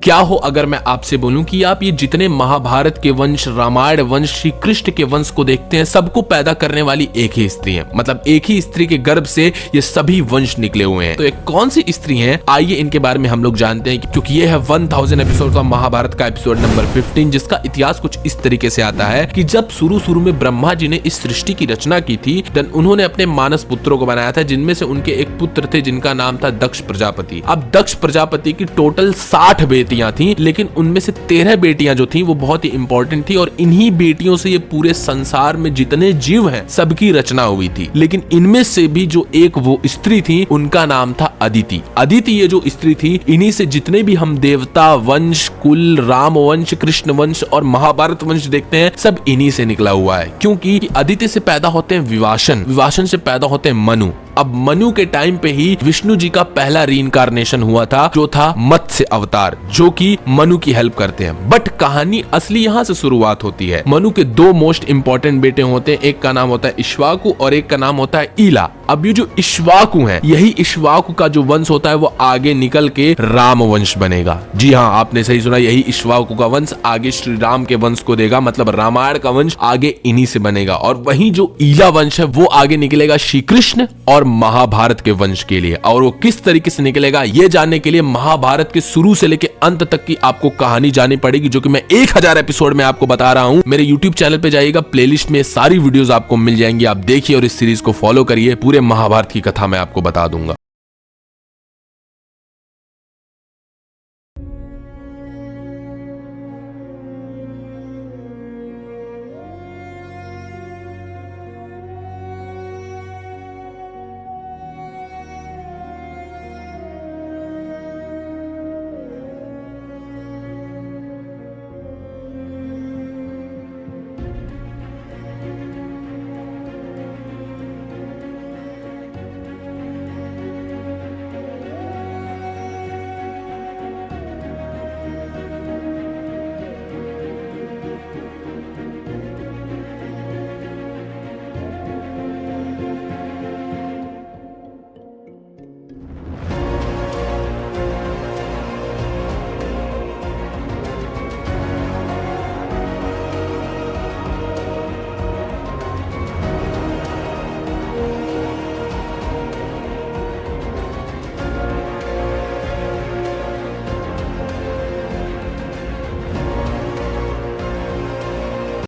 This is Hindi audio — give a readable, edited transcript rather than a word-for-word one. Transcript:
क्या हो अगर मैं आपसे बोलूं कि आप ये जितने महाभारत के वंश, रामायण वंश, श्री कृष्ण के वंश को देखते हैं, सबको पैदा करने वाली एक ही स्त्री है। मतलब एक ही स्त्री के गर्भ से ये सभी वंश निकले हुए हैं। तो ये कौन सी स्त्री हैं, आइए इनके बारे में हम लोग जानते हैं, क्योंकि ये है 1000 एपिसोड का महाभारत का एपिसोड नंबर 15, जिसका इतिहास कुछ इस तरीके से आता है कि जब शुरू में ब्रह्मा जी ने इस सृष्टि की रचना की थी, देन उन्होंने अपने मानस पुत्रों को बनाया था, जिनमें से उनके एक पुत्र थे जिनका नाम था दक्ष प्रजापति। अब दक्ष प्रजापति की टोटल 60 बेटियां थी, लेकिन उनमें से 13 बेटियां जो थी वो बहुत ही इंपॉर्टेंट थी, और इन्हीं बेटियों से ये पूरे संसार में जितने जीव हैं सबकी रचना हुई थी। लेकिन इनमें से भी जो एक वो स्त्री थी, उनका नाम था अदिति। अदिति ये जो स्त्री थी, इन्हीं से जितने भी हम देवता वंश, कुल, राम वंश, कृष्ण वंश और महाभारत वंश देखते हैं, सब इन्हीं से निकला हुआ है। क्योंकि अदिति से पैदा होते हैं विवाशन, विवाशन से पैदा होते हैं मनु। अब मनु के टाइम पे ही विष्णु जी का पहला रीइंकार्नेशन हुआ था, जो था मत्स्य अवतार, जो कि मनु की हेल्प करते हैं। बट कहानी असली यहाँ से शुरुआत होती है। मनु के दो मोस्ट इंपॉर्टेंट बेटे होते हैं, एक का नाम होता है इक्ष्वाकु और एक का नाम होता है ईला। अब ये जो इक्ष्वाकु है, यही इक्ष्वाकु का जो वंश होता है वो आगे निकल के राम वंश बनेगा। जी हाँ, आपने सही सुना, यही इक्ष्वाकु का वंश आगे श्री राम के वंश को देगा, मतलब रामायण का वंश आगे इन्हीं से बनेगा। और वही जो ईला वंश है वो आगे निकलेगा श्री कृष्ण और महाभारत के वंश के लिए। और वो किस तरीके से निकलेगा, ये जानने के लिए महाभारत के शुरू से लेके अंत तक की आपको कहानी जाननी पड़ेगी, जो कि मैं 1000 एपिसोड में आपको बता रहा हूं। मेरे YouTube चैनल पे जाइएगा, प्लेलिस्ट में सारी वीडियोस आपको मिल जाएंगी, आप देखिए और इस सीरीज को फॉलो करिए। पूरे महाभारत की कथा मैं आपको बता दूंगा।